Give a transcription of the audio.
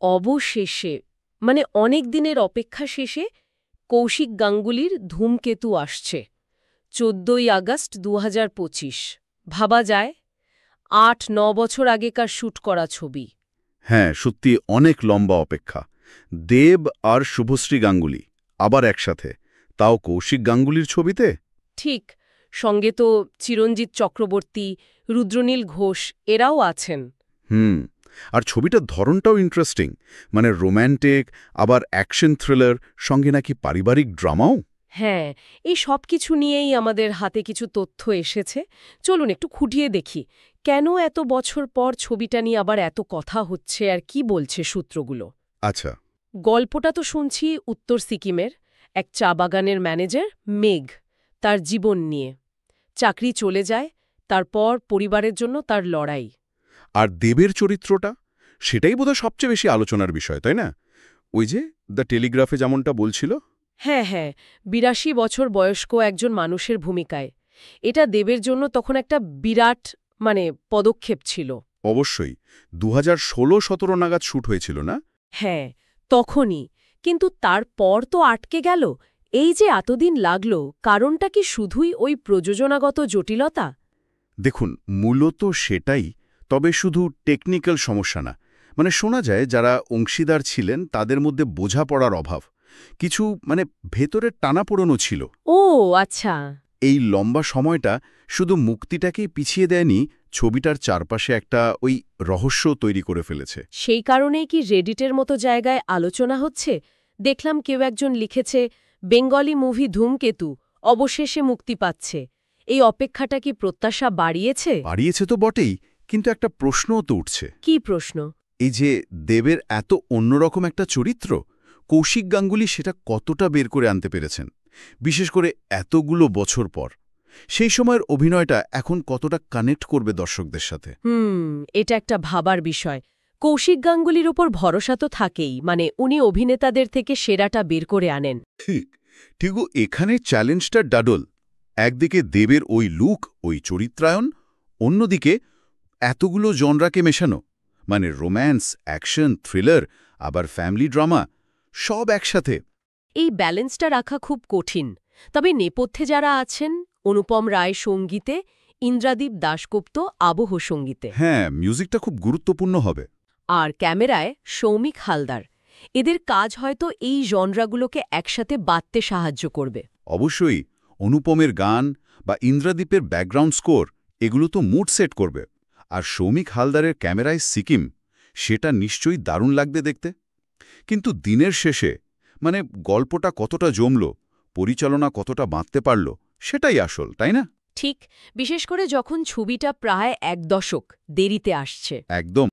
অবশেষে মানে অনেক দিনের অপেক্ষা শেষে কৌশিক গাঙ্গুলির ধূমকেতু আসছে ১৪ই আগস্ট ২০২৫ ভাবা যায় ৮-৯ বছর আগেকার শ্যুট করা ছবি। হ্যাঁ, সত্যি অনেক লম্বা অপেক্ষা। দেব আর শুভশ্রী গাঙ্গুলি আবার একসাথে, তাও কৌশিক গাঙ্গুলির ছবিতে। ঠিক, সঙ্গে তো চিরঞ্জিত চক্রবর্তী, রুদ্রনীল ঘোষ এরাও আছেন। হুম, আর ছবিটার ধরনটাও ইন্টারেস্টিং, মানে রোম্যান্টিক, আবার অ্যাকশন থ্রিলার, সঙ্গে নাকি পারিবারিক ড্রামাও। হ্যাঁ, এই সব কিছু নিয়েই আমাদের হাতে কিছু তথ্য এসেছে। চলুন একটু খুঁটিয়ে দেখি কেন এত বছর পর ছবিটা নিয়ে আবার এত কথা হচ্ছে আর কি বলছে সূত্রগুলো। আচ্ছা। গল্পটা তো শুনছি উত্তর সিকিমের এক চা বাগানের ম্যানেজার মেঘ, তার জীবন নিয়ে। চাকরি চলে যায়, তারপর পরিবারের জন্য তার লড়াই। আর দেবের চরিত্রটা, সেটাই বোধহয় সবচেয়ে বেশি আলোচনার বিষয়, তাই না? ওই যে দ্য টেলিগ্রাফে যেমনটা বলছিল। হ্যাঁ হ্যাঁ, ৮২ বছর বয়স্ক একজন মানুষের ভূমিকায়। এটা দেবের জন্য তখন একটা বিরাট পদক্ষেপ ছিল। অবশ্যই ২০১৬-১৭ নাগাদ শ্যুট হয়েছিল না? হ্যাঁ, তখনই। কিন্তু তারপর তো আটকে গেল। এই যে এতদিন লাগল, কারণটা কি শুধুই ওই প্রযোজনাগত জটিলতা? দেখুন, মূলত সেটাই, তবে শুধু টেকনিক্যাল সমস্যা না। মানে শোনা যায় যারা অংশীদার ছিলেন তাদের মধ্যে বোঝাপড়ার অভাব, কিছু ভেতরের টানাপোড়েনও ছিল। ও আচ্ছা। এই লম্বা সময়টা শুধু মুক্তিটাকেই পিছিয়ে দেয়নি, ছবিটার চারপাশে একটা ওই রহস্য তৈরি করে ফেলেছে। সেই কারণেই কি রেডিটের মতো জায়গায় আলোচনা হচ্ছে? দেখলাম কেউ একজন লিখেছে, বেঙ্গলি মুভি ধূমকেতু অবশেষে মুক্তি পাচ্ছে। এই অপেক্ষাটা কি প্রত্যাশা বাড়িয়েছে? বাড়িয়েছে তো বটেই, কিন্তু একটা প্রশ্নও তো উঠছে। কি প্রশ্ন? এই যে দেবের এত অন্যরকম একটা চরিত্র, কৌশিক গাঙ্গুলি সেটা কতটা বের করে আনতে পেরেছেন, বিশেষ করে এতগুলো বছর পর। সেই সময়ের অভিনয়টা এখন কতটা কানেক্ট করবে দর্শকদের সাথে। এটা একটা ভাবার বিষয়। কৌশিক গাঙ্গুলির ওপর ভরসা তো থাকেই, উনি অভিনেতাদের থেকে সেরাটা বের করে আনেন। ঠিক ঠিক এখানে চ্যালেঞ্জটা ডাডল। একদিকে দেবের ওই লুক, ওই চরিত্রায়ন, অন্যদিকে এতগুলো জনরাকে মেশানো, মানে রোম্যান্স, অ্যাকশন, থ্রিলার, আবার ফ্যামিলি ড্রামা, সব একসাথে। এই ব্যালেন্সটা রাখা খুব কঠিন। তবে নেপথ্যে যারা আছেন, অনুপম রায় সঙ্গীতে, ইন্দ্রাদীপ দাশগুপ্ত আবহ সঙ্গীতে, হ্যাঁ, মিউজিকটা খুব গুরুত্বপূর্ণ হবে। আর ক্যামেরায় সৌমিক হালদার, এদের কাজ হয়তো এই জনরাগুলোকে একসাথে বাঁধতে সাহায্য করবে। অবশ্যই অনুপমের গান বা ইন্দ্রাদীপের ব্যাকগ্রাউন্ড স্কোর, এগুলো তো মুড সেট করবে। আর সৌমিক হালদারের ক্যামেরায় সিকিম, সেটা নিশ্চয়ই দারুণ লাগবে দেখতে। কিন্তু দিনের শেষে গল্পটা কতটা জমল, পরিচালনা কতটা বাঁধতে পারল, সেটাই আসল, তাই না? ঠিক, বিশেষ করে যখন ছবিটা প্রায় ১ দশক দেরিতে আসছে। একদম।